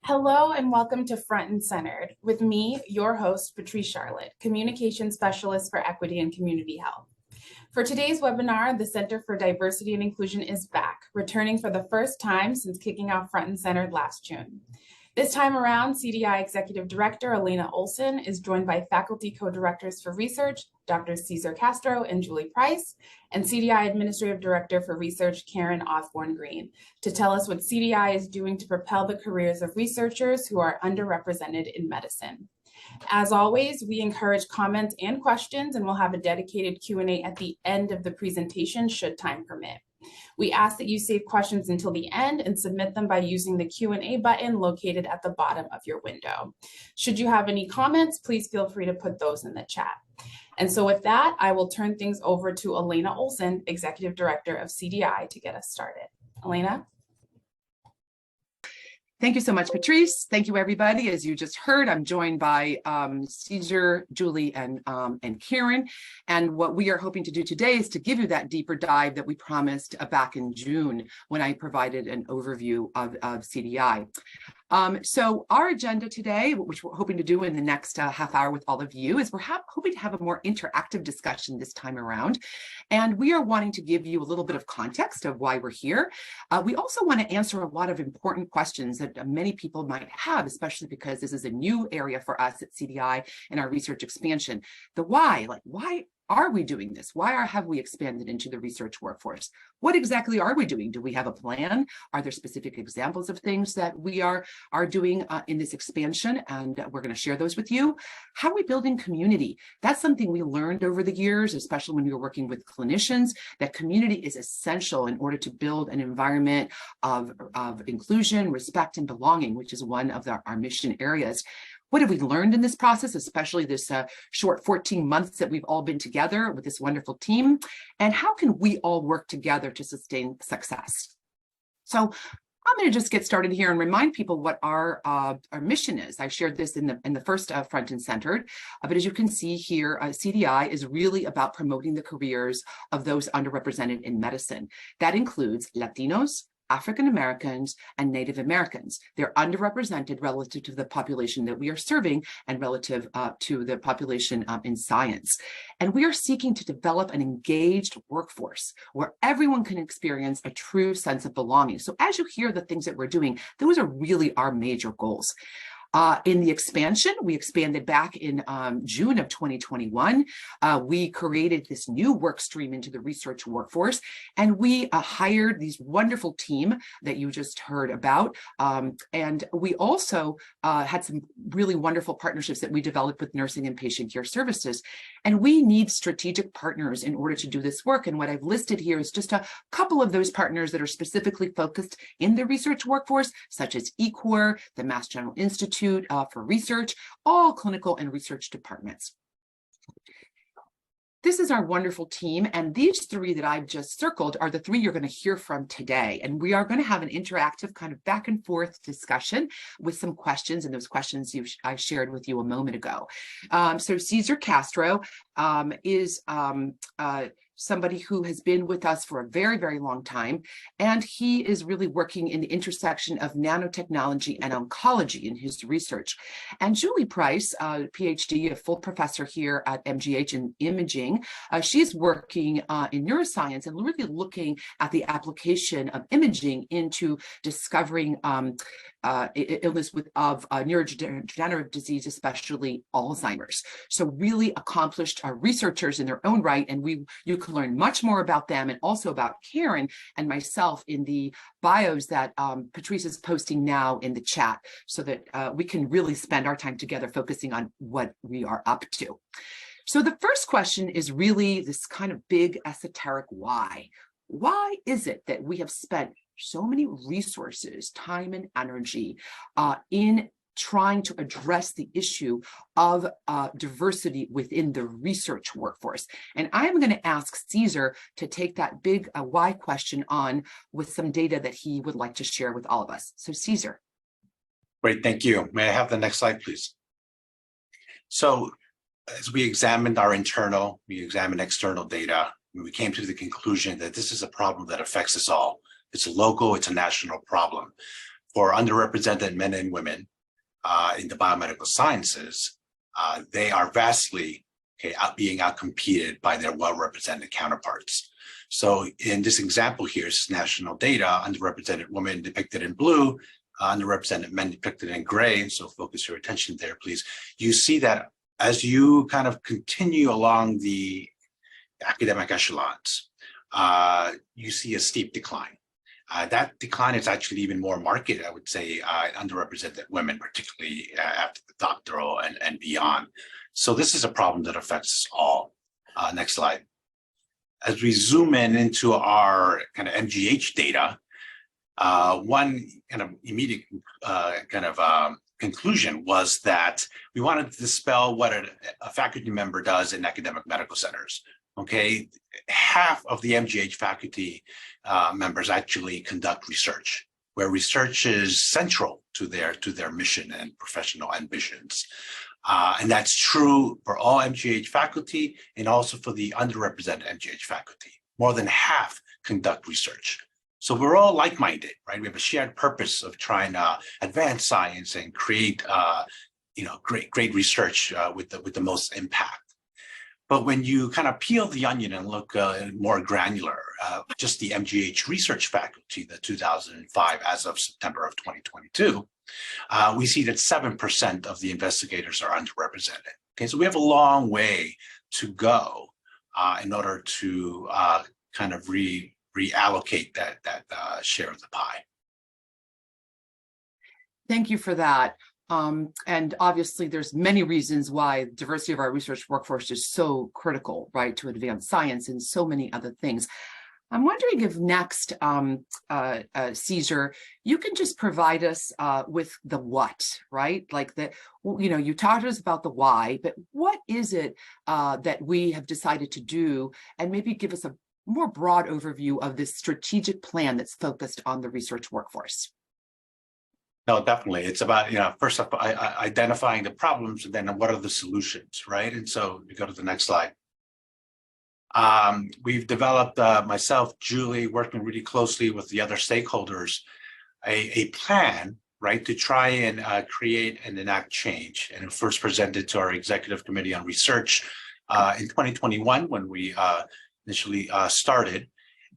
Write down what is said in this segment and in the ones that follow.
Hello and welcome to Front and Centered with me, your host, Patrice Charlotte, Communication Specialist for Equity and Community Health. For today's webinar, the Center for Diversity and Inclusion is back, returning for the first time since kicking off Front and Centered last June. This time around, CDI Executive Director Elena Olson is joined by faculty co-directors for research, Dr. Cesar Castro and Julie Price, and CDI Administrative Director for Research, Karen Osborne-Green, to tell us what CDI is doing to propel the careers of researchers who are underrepresented in medicine. As always, we encourage comments and questions, and we'll have a dedicated Q&A at the end of the presentation should time permit. We ask that you save questions until the end and submit them by using the Q&A button located at the bottom of your window. Should you have any comments, please feel free to put those in the chat. And so with that, I will turn things over to Elena Olson, Executive Director of CDI, to get us started. Elena? Thank you so much, Patrice. Thank you, everybody. As you just heard, I'm joined by Cesar, Julie, and Karen. And what we are hoping to do today is to give you that deeper dive that we promised back in June when I provided an overview of CDI. So our agenda today, which we're hoping to do in the next half hour with all of you, is we're hoping to have a more interactive discussion this time around. And we are wanting to give you a little bit of context of why we're here. We also want to answer a lot of important questions that many people might have, especially because this is a new area for us at CDI in our research expansion. The why, like why are we doing this? Why have we expanded into the research workforce? What exactly are we doing? Do we have a plan? Are there specific examples of things that we are doing in this expansion? And we're going to share those with you. How are we building community? That's something we learned over the years, especially when we were working with clinicians, that community is essential in order to build an environment of inclusion, respect, and belonging, which is one of our mission areas. What have we learned in this process, especially this short 14 months that we've all been together with this wonderful team? And how can we all work together to sustain success? So I'm going to just get started here and remind people what our mission is. I shared this in the first Front and Centered, but as you can see here, CDI is really about promoting the careers of those underrepresented in medicine. That includes Latinos, African Americans, and Native Americans. They're underrepresented relative to the population that we are serving and relative to the population in science. And we are seeking to develop an engaged workforce where everyone can experience a true sense of belonging. So as you hear the things that we're doing, those are really our major goals. In the expansion, we expanded back in June of 2021. We created this new work stream into the research workforce, and we hired these wonderful team that you just heard about. And we also had some really wonderful partnerships that we developed with nursing and patient care services. And we need strategic partners in order to do this work. And what I've listed here is just a couple of those partners that are specifically focused in the research workforce, such as ECOR, the Mass General Institute for Research, all clinical and research departments. This is our wonderful team, and these three that I've just circled are the three you're going to hear from today. And we are going to have an interactive kind of back and forth discussion with some questions, and those questions I shared with you a moment ago. So Cesar Castro is somebody who has been with us for a very, very long time, and he is really working in the intersection of nanotechnology and oncology in his research. And Julie Price, PhD, a full professor here at MGH in imaging, she's working in neuroscience and really looking at the application of imaging into discovering illness of neurodegenerative disease, especially Alzheimer's. So really accomplished researchers in their own right, and you can learn much more about them and also about Karen and myself in the bios that Patrice is posting now in the chat, so that we can really spend our time together focusing on what we are up to. So the first question is really this kind of big esoteric why. Why is it that we have spent so many resources, time and energy in trying to address the issue of diversity within the research workforce? And I'm going to ask Cesar to take that big why question on with some data that he would like to share with all of us. So Cesar. Great, thank you. May I have the next slide, please? So as we examined our internal, we examined external data, we came to the conclusion that this is a problem that affects us all. It's a local, it's a national problem. for underrepresented men and women in the biomedical sciences, they are vastly being outcompeted by their well-represented counterparts. So in this example here, this is national data, underrepresented women depicted in blue, underrepresented men depicted in gray. So focus your attention there, please. You see that as you kind of continue along the academic echelons, you see a steep decline. That decline is actually even more marked, I would say, underrepresented women, particularly after the doctoral and beyond. So this is a problem that affects us all. Next slide. As we zoom in into our kind of MGH data, one kind of immediate conclusion was that we wanted to dispel what a faculty member does in academic medical centers. Okay, half of the MGH faculty members actually conduct research, where research is central to their mission and professional ambitions. And that's true for all MGH faculty and also for the underrepresented MGH faculty. More than half conduct research. So we're all like-minded, right? We have a shared purpose of trying to advance science and create, great research with the most impact. But when you kind of peel the onion and look more granular, just the MGH research faculty, the 2005 as of September of 2022, we see that 7% of the investigators are underrepresented. Okay, so we have a long way to go in order to kind of reallocate that share of the pie. Thank you for that. And obviously, there's many reasons why diversity of our research workforce is so critical, right, to advance science and so many other things. I'm wondering if next, Caesar, you can just provide us with the what, right? Like you talked to us about the why, but what is it that we have decided to do, and maybe give us a more broad overview of this strategic plan that's focused on the research workforce. No, definitely. It's about, first off, identifying the problems and then what are the solutions, right? And so we go to the next slide. We've developed, myself, Julie, working really closely with the other stakeholders, a plan, right, to try and create and enact change. And it first presented to our Executive Committee on Research in 2021 when we initially started.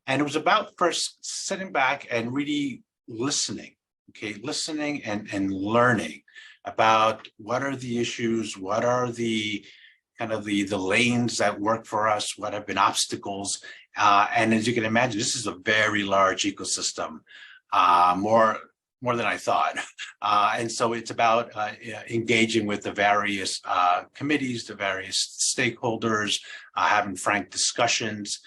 And it was about first sitting back and really listening. Okay, listening and learning about what are the issues, what are the kind of the lanes that work for us, what have been obstacles. And as you can imagine, this is a very large ecosystem, more than I thought. And so it's about engaging with the various committees, the various stakeholders, having frank discussions,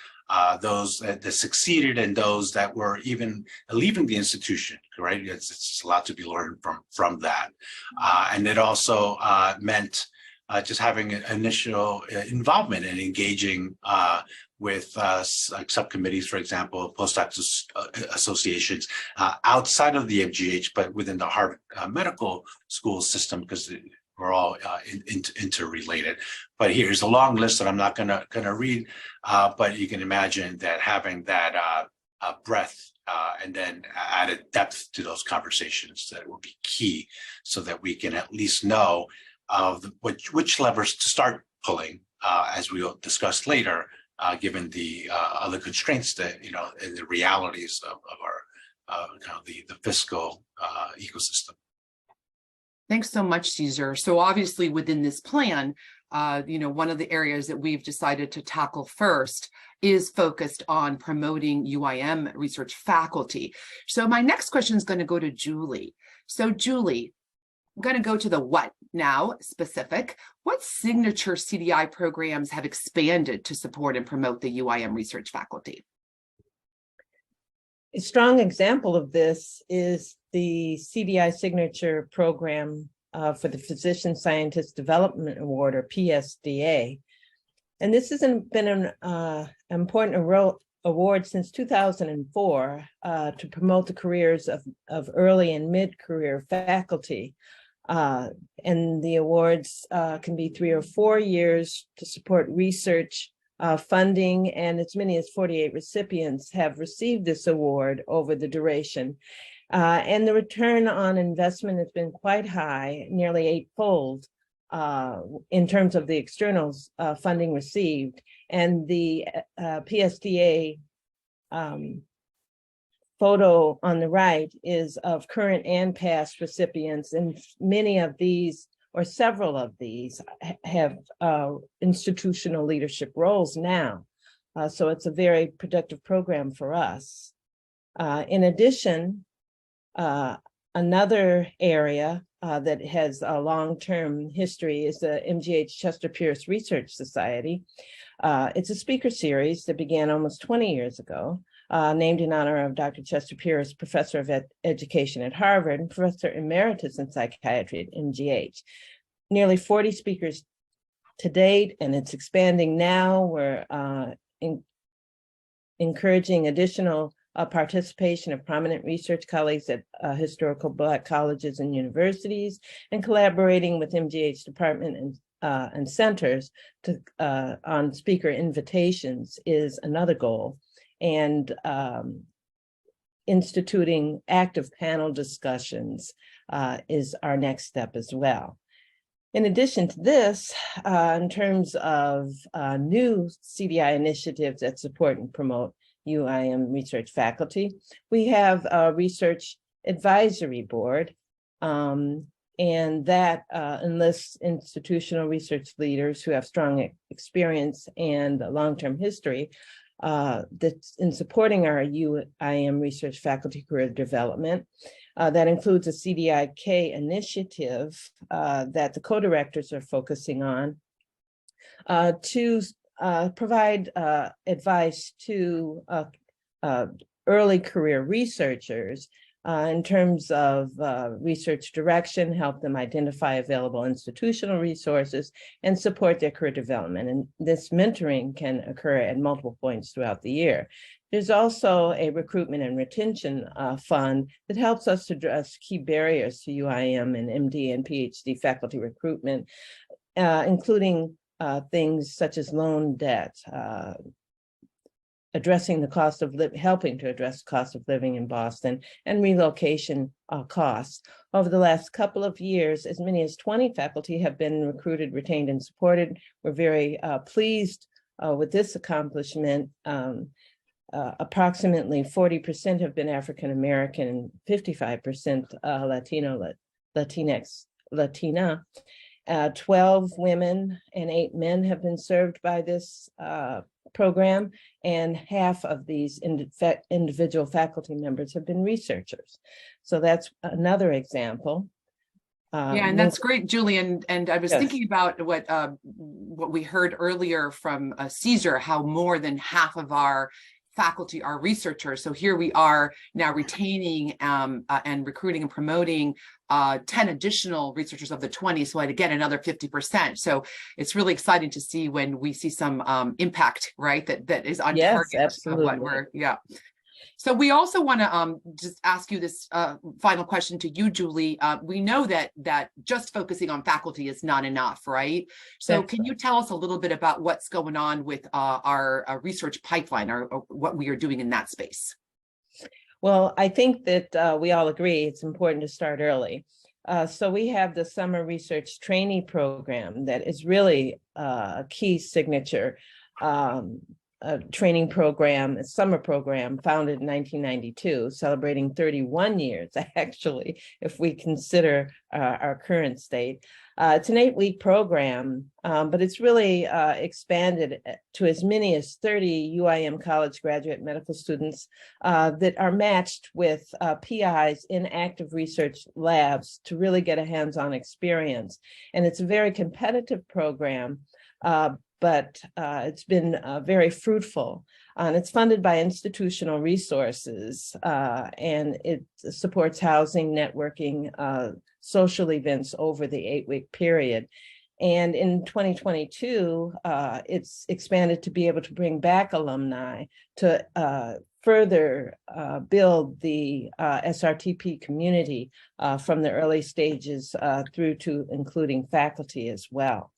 those that succeeded and those that were even leaving the institution, right? It's a lot to be learned from that. And it also meant just having an initial involvement and engaging with like subcommittees, for example, postdoc associations outside of the MGH, but within the Harvard Medical School system, because we're all interrelated. But here's a long list that I'm not gonna read, but you can imagine that having that breadth and then added depth to those conversations that will be key, so that we can at least know which levers to start pulling, as we'll discuss later, given the other constraints that and the realities of our the fiscal ecosystem. Thanks so much, Caesar. So obviously within this plan, one of the areas that we've decided to tackle first is focused on promoting UiM research faculty. So my next question is going to go to Julie. So Julie, I'm going to go to the what now specific. What signature CDI programs have expanded to support and promote the UiM research faculty? A strong example of this is the CDI signature program for the Physician Scientist Development Award, or PSDA. And this has been an important award since 2004 to promote the careers of early and mid-career faculty. And the awards can be 3 or 4 years to support research funding, and as many as 48 recipients have received this award over the duration. And the return on investment has been quite high, nearly eightfold in terms of the external funding received. And the PSDA photo on the right is of current and past recipients, and many of these, or several of these, have institutional leadership roles now. So it's a very productive program for us. In addition, another area that has a long-term history is the MGH Chester Pierce Research Society. It's a speaker series that began almost 20 years ago, named in honor of Dr. Chester Pierce, Professor of Education at Harvard and Professor Emeritus in Psychiatry at MGH. Nearly 40 speakers to date, and it's expanding now. We're encouraging additional participation of prominent research colleagues at historical Black colleges and universities, and collaborating with MGH department and centers to, on speaker invitations is another goal. And instituting active panel discussions is our next step as well. In addition to this, in terms of new CDI initiatives that support and promote UIM research faculty, we have a research advisory board, and that enlists institutional research leaders who have strong experience and a long-term history that's in supporting our UIM research faculty career development. That includes a CDI-K initiative that the co-directors are focusing on to provide advice to early career researchers in terms of research direction, help them identify available institutional resources, and support their career development. And this mentoring can occur at multiple points throughout the year. There's also a recruitment and retention fund that helps us to address key barriers to UIM and MD and PhD faculty recruitment, including things such as loan debt, addressing the cost of helping to address cost of living in Boston, and relocation costs. Over the last couple of years, as many as 20 faculty have been recruited, retained, and supported. We're very pleased with this accomplishment. Approximately 40% have been African American and 55% Latina. 12 women and 8 men have been served by this program, and half of these individual faculty members have been researchers. So that's another example. Yeah, and that's great, Julie. And I was Yes. thinking about what we heard earlier from Caesar, how more than half of our faculty are researchers. So here we are now retaining and recruiting and promoting 10 additional researchers of the 20, so again another 50%. So it's really exciting to see when we see some impact, right? That is on target absolutely. of what we're So we also want to just ask you this final question to you, Julie. We know that just focusing on faculty is not enough, right? So can you tell us a little bit about what's going on with our research pipeline, or what we are doing in that space? Well, I think that we all agree it's important to start early. So we have the summer research trainee program that is really a key signature training program, a summer program founded in 1992, celebrating 31 years, actually, if we consider our current state. It's an 8-week program, but it's really expanded to as many as 30 UIM college graduate medical students that are matched with PIs in active research labs to really get a hands-on experience. And it's a very competitive program, but it's been very fruitful. And it's funded by institutional resources, and it supports housing, networking, social events over the 8-week period. And in 2022, it's expanded to be able to bring back alumni to further build the SRTP community from the early stages through to including faculty as well.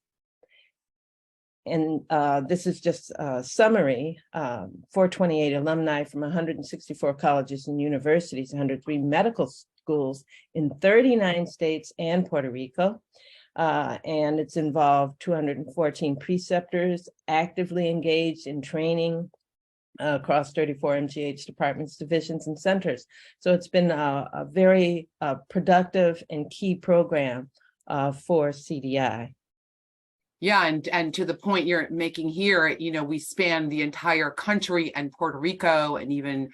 And this is just a summary. 428 alumni from 164 colleges and universities, 103 medical schools in 39 states and Puerto Rico. And it's involved 214 preceptors actively engaged in training across 34 MGH departments, divisions, and centers. So it's been a very productive and key program for CDI. Yeah, and to the point you're making here, you know, we span the entire country and Puerto Rico and even,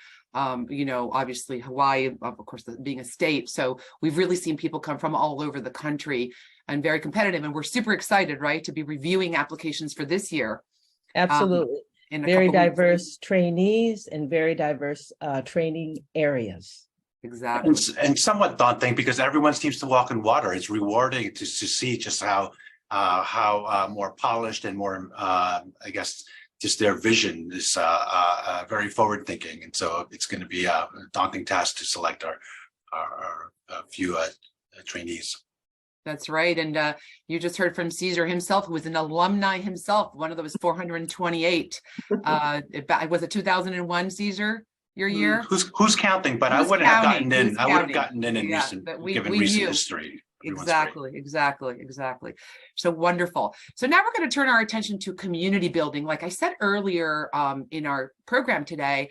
you know, obviously Hawaii, of course, being a state. So we've really seen people come from all over the country and very competitive. And we're super excited, right, to be reviewing applications for this year. Absolutely. Very diverse trainees and very diverse training areas. Exactly. And somewhat daunting because everyone seems to walk in water. It's rewarding to see just how more polished and more, I guess, just their vision is very forward thinking. And so it's going to be a daunting task to select our few trainees. That's right. And you just heard from Caesar himself, who was an alumni himself, one of those 428. Was it 2001, Caesar, your year? Who's counting? But I wouldn't have gotten in. I would have gotten in recent, given recent history. Exactly. So wonderful. So now we're going to turn our attention to community building. Like I said earlier in our program today,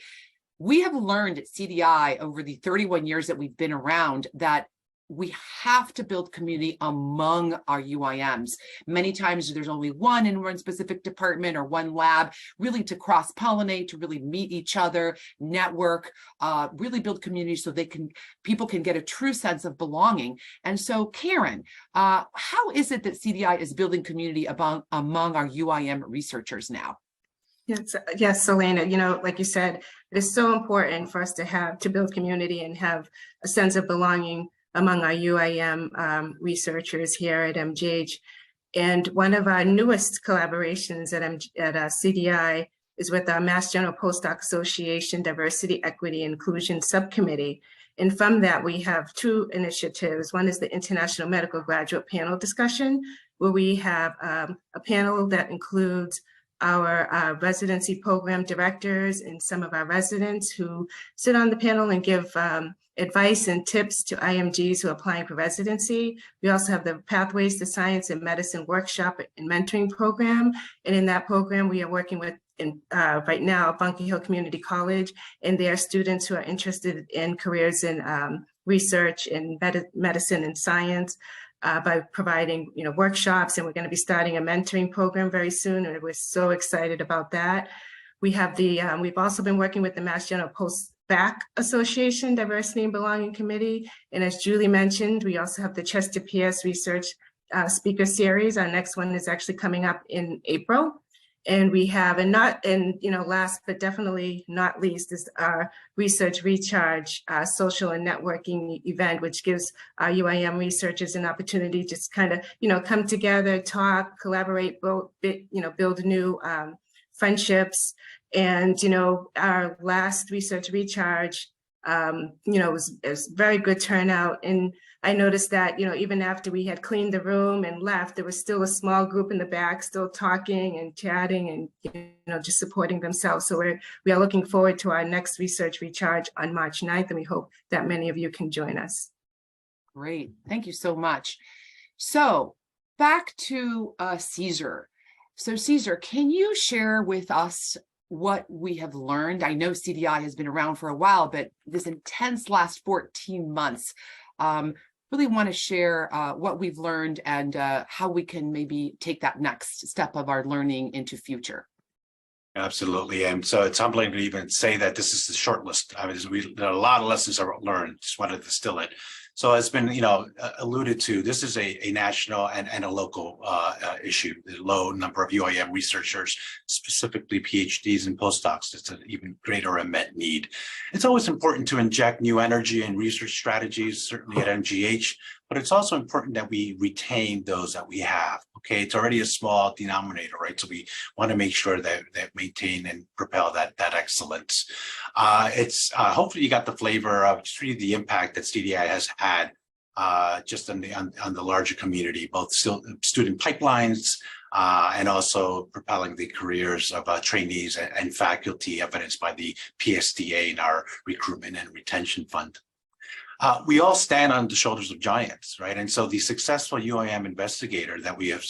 we have learned at CDI over the 31 years that we've been around that we have to build community among our UIMs. Many times there's only one in one specific department or one lab, really to cross-pollinate, to really meet each other, network, really build community so people can get a true sense of belonging. And so, Karen, how is it that CDI is building community among our UIM researchers now? Yes, Selena, you know, like you said, it is so important for us to build community and have a sense of belonging among our UIM researchers here at MGH. And one of our newest collaborations at CDI is with our Mass General Postdoc Association Diversity, Equity, Inclusion Subcommittee. And from that, we have two initiatives. One is the International Medical Graduate Panel Discussion, where we have a panel that includes our residency program directors and some of our residents who sit on the panel and give advice and tips to IMGs who are applying for residency. We also have the Pathways to Science and Medicine workshop and mentoring program. And in that program, we are working with, right now, Bunker Hill Community College and their students who are interested in careers in research in medicine and science by providing, you know, workshops. And we're going to be starting a mentoring program very soon. And we're so excited about that. We have we've also been working with the Mass General Postbac Association Diversity and Belonging Committee. And as Julie mentioned, we also have the Chester PS Research Speaker Series. Our next one is actually coming up in April. And we have, last but definitely not least, is our Research Recharge social and networking event, which gives our UIM researchers an opportunity to just kind of, come together, talk, collaborate, build new friendships. And, our last Research Recharge, it was very good turnout. And I noticed that, even after we had cleaned the room and left, there was still a small group in the back still talking and chatting and, just supporting themselves. So we are looking forward to our next Research Recharge on March 9th, and we hope that many of you can join us. Great. Thank you so much. So back to Caesar. So Caesar, can you share with us what we have learned? I know CDI has been around for a while, but this intense last 14 months, really want to share what we've learned and how we can maybe take that next step of our learning into future. Absolutely. And so it's humbling to even say that this is the short list. I mean, there are a lot of lessons I learned, just wanted to distill it. So it's been, alluded to, this is a national and a local issue. The low number of UIM researchers, specifically PhDs and postdocs, it's an even greater unmet need. It's always important to inject new energy and research strategies, certainly at MGH, but it's also important that we retain those that we have. Okay, it's already a small denominator, right? So we want to make sure that maintain and propel that excellence. It's hopefully you got the flavor of just really the impact that CDI has had just on the larger community, both still student pipelines and also propelling the careers of trainees and faculty, evidenced by the PSDA in our recruitment and retention fund. We all stand on the shoulders of giants, right? And so the successful UiM investigator that we have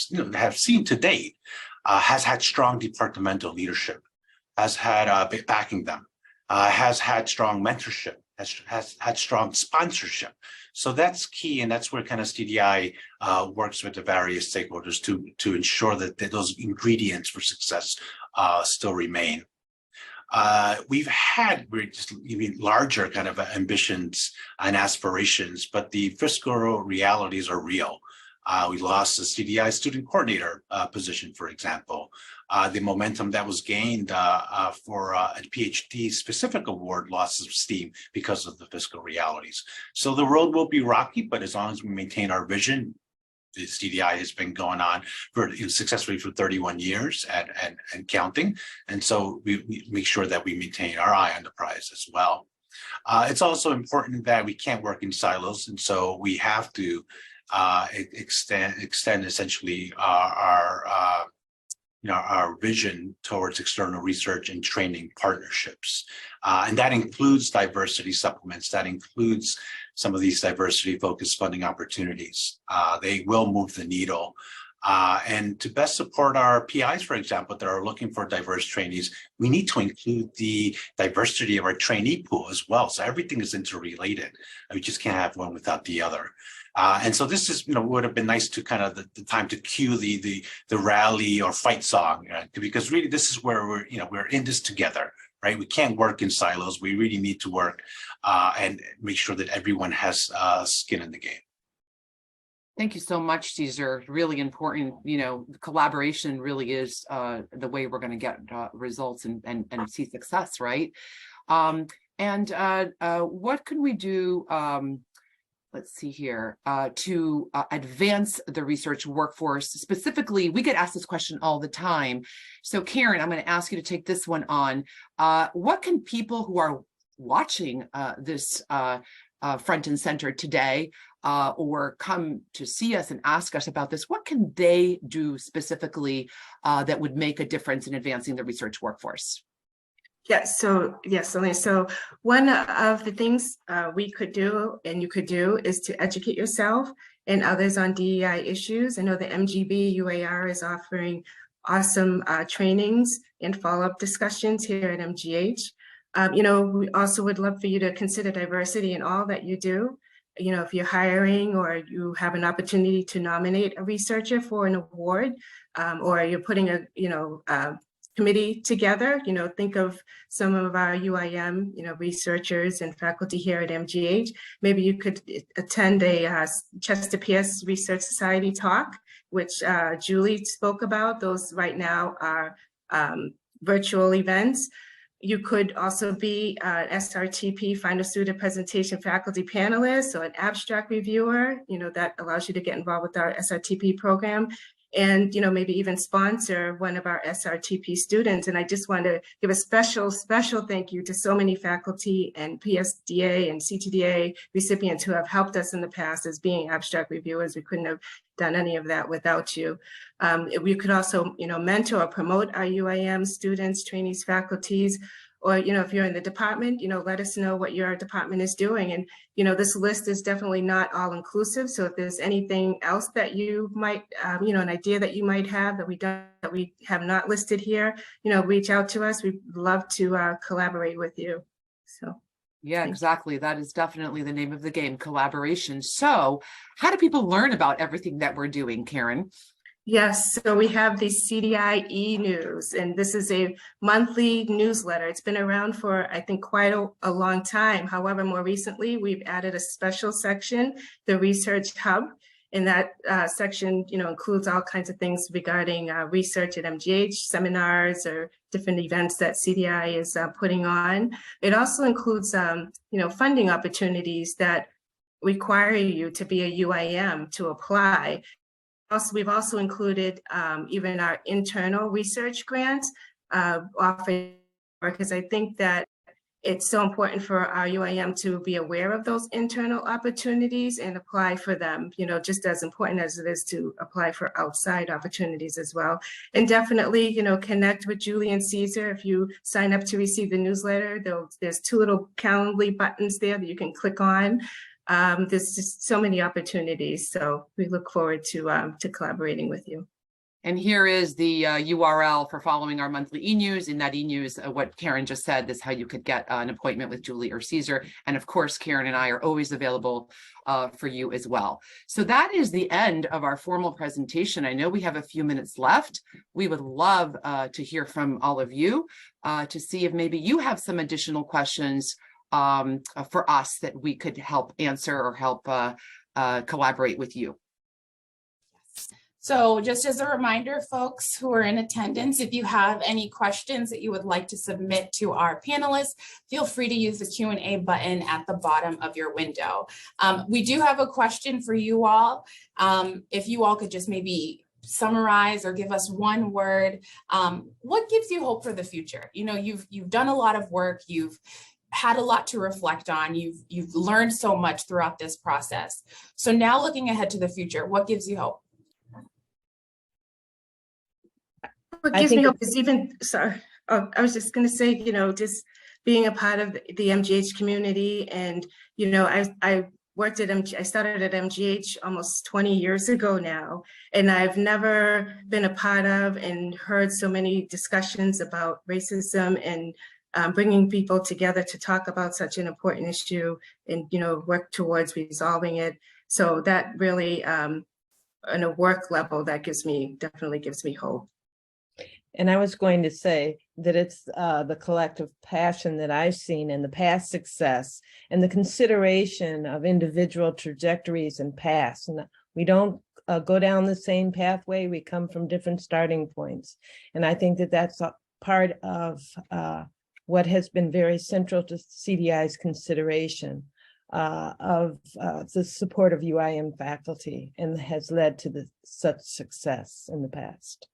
seen to date has had strong departmental leadership, has had backing them, has had strong mentorship, has had strong sponsorship. So that's key, and that's where kind of CDI works with the various stakeholders to ensure that those ingredients for success still remain. We've had just even larger kind of ambitions and aspirations, but the fiscal realities are real. We lost the CDI student coordinator position, for example. The momentum that was gained for a PhD specific award lost some steam because of the fiscal realities. So the road will be rocky, but as long as we maintain our vision, the CDI has been going on for successfully for 31 years and counting. And so we make sure that we maintain our eye on the prize as well. It's also important that we can't work in silos. And so we have to extend essentially our vision towards external research and training partnerships. And that includes diversity supplements, that includes some of these diversity focused funding opportunities. They will move the needle. And to best support our PIs, for example, that are looking for diverse trainees, we need to include the diversity of our trainee pool as well. So everything is interrelated. We just can't have one without the other. And so this is, would have been nice to kind of the time to cue the rally or fight song, because really this is where we're in this together, right? We can't work in silos. We really need to work and make sure that everyone has skin in the game. Thank you so much, Caesar. Really important. Collaboration really is the way we're going to get results and see success, right? What can we do? Let's see here, to advance the research workforce. Specifically, we get asked this question all the time. So Karen, I'm going to ask you to take this one on. What can people who are watching this front and center today or come to see us and ask us about this, what can they do specifically that would make a difference in advancing the research workforce? Yes, Elaine. So one of the things we could do and you could do is to educate yourself and others on DEI issues. I know the MGB UAR is offering awesome trainings and follow-up discussions here at MGH. We also would love for you to consider diversity in all that you do. If you're hiring or you have an opportunity to nominate a researcher for an award, or you're putting a committee together, think of some of our UiM, researchers and faculty here at MGH. Maybe you could attend a Chester Pierce Research Society talk, which Julie spoke about. Those right now are virtual events. You could also be an SRTP final student presentation faculty panelist or an abstract reviewer, that allows you to get involved with our SRTP program. And, maybe even sponsor one of our SRTP students. And I just want to give a special thank you to so many faculty and PSDA and CTDA recipients who have helped us in the past as being abstract reviewers. We couldn't have done any of that without you. We could also, mentor or promote our UiM students, trainees, faculties, or, if you're in the department, let us know what your department is doing. And, this list is definitely not all inclusive. So if there's anything else that you might, an idea that you might have that we have not listed here, reach out to us. We'd love to collaborate with you. So. Yeah, exactly. That is definitely the name of the game, collaboration. So how do people learn about everything that we're doing, Karen? Yes, so we have the CDI e-news, and this is a monthly newsletter. It's been around for, I think, quite a long time. However, more recently, we've added a special section, the Research Hub, and that section, includes all kinds of things regarding research at MGH, seminars, or different events that CDI is putting on. It also includes, funding opportunities that require you to be a UiM to apply. We've also included even our internal research grants offered, because I think that it's so important for our UIM to be aware of those internal opportunities and apply for them, you know, just as important as it is to apply for outside opportunities as well. And definitely, you know, connect with Julie and Caesar. If you sign up to receive the newsletter, there's 2 little Calendly buttons there that you can click on. There's just so many opportunities. So we look forward to collaborating with you. And here is the URL for following our monthly e-news. In that e-news, what Karen just said is how you could get an appointment with Julie or Caesar. And of course, Karen and I are always available for you as well. So that is the end of our formal presentation. I know we have a few minutes left. We would love to hear from all of you to see if maybe you have some additional questions for us that we could help answer or help collaborate with you. So just as a reminder, folks who are in attendance, if you have any questions that you would like to submit to our panelists, feel free to use the Q&A button at the bottom of your window. We do have a question for you all. If you all could just maybe summarize or give us one word, what gives you hope for the future? You know, you've done a lot of work, you've had a lot to reflect on, you've learned so much throughout this process. So now looking ahead to the future, what gives you hope? What gives me hope is I was just going to say, you know, just being a part of the MGH community. And, you know, I worked at I started at MGH almost 20 years ago now, and I've never been a part of and heard so many discussions about racism and bringing people together to talk about such an important issue and, you know, work towards resolving it. So that really, on a work level, that definitely gives me hope. And I was going to say that it's the collective passion that I've seen in the past success and the consideration of individual trajectories and paths. And we don't go down the same pathway. We come from different starting points. And I think that that's a part of what has been very central to CDI's consideration of the support of UIM faculty and has led to such success in the past.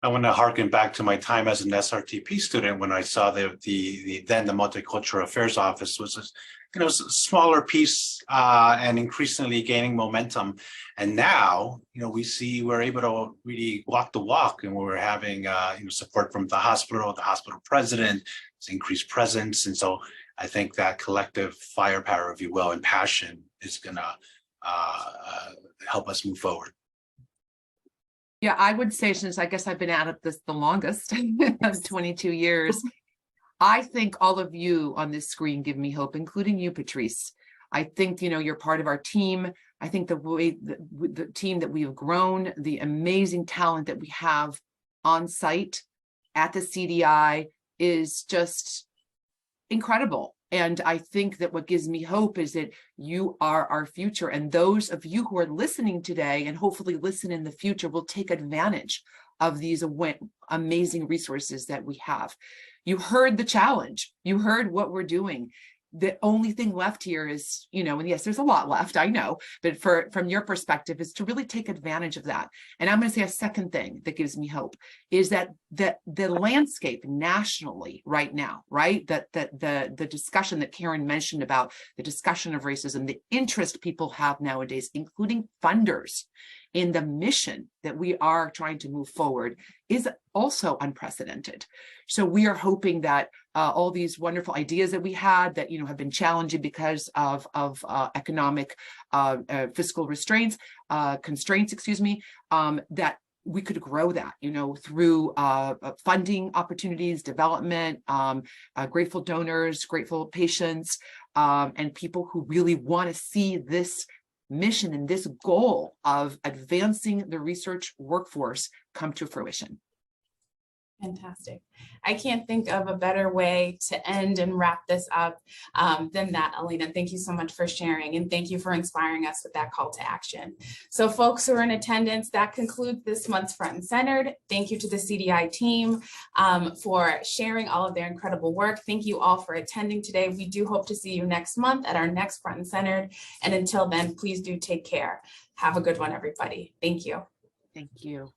I want to harken back to my time as an SRTP student when I saw the Multicultural Affairs Office was a smaller piece and increasingly gaining momentum. And now, you know, we're able to really walk the walk, and we're having support from the hospital president, increased presence, and so I think that collective firepower, if you will, and passion is going to help us move forward. Yeah, I would say, since I guess I've been at this the longest, 22 years, I think all of you on this screen give me hope, including you, Patrice. I think, you know, you're part of our team. I think the way the team that we have grown, the amazing talent that we have on site at the CDI is just incredible. And I think that what gives me hope is that you are our future. And those of you who are listening today and hopefully listen in the future will take advantage of these amazing resources that we have. You heard the challenge. You heard what we're doing. The only thing left here is, you know, and yes, there's a lot left, I know, but from your perspective is to really take advantage of that. And I'm going to say a second thing that gives me hope is that the landscape nationally right now, right, that the discussion that Karen mentioned about the discussion of racism, the interest people have nowadays, including funders in the mission that we are trying to move forward, is also unprecedented. So we are hoping that all these wonderful ideas that we had that, you know, have been challenging because of economic fiscal constraints, excuse me, that we could grow that, you know, through funding opportunities, development, grateful donors, grateful patients, and people who really want to see this mission and this goal of advancing the research workforce come to fruition. Fantastic. I can't think of a better way to end and wrap this up than that, Alina. Thank you so much for sharing, and thank you for inspiring us with that call to action. So folks who are in attendance, that concludes this month's Front and Centered. Thank you to the CDI team for sharing all of their incredible work. Thank you all for attending today. We do hope to see you next month at our next Front and Centered. And until then, please do take care. Have a good one, everybody. Thank you. Thank you.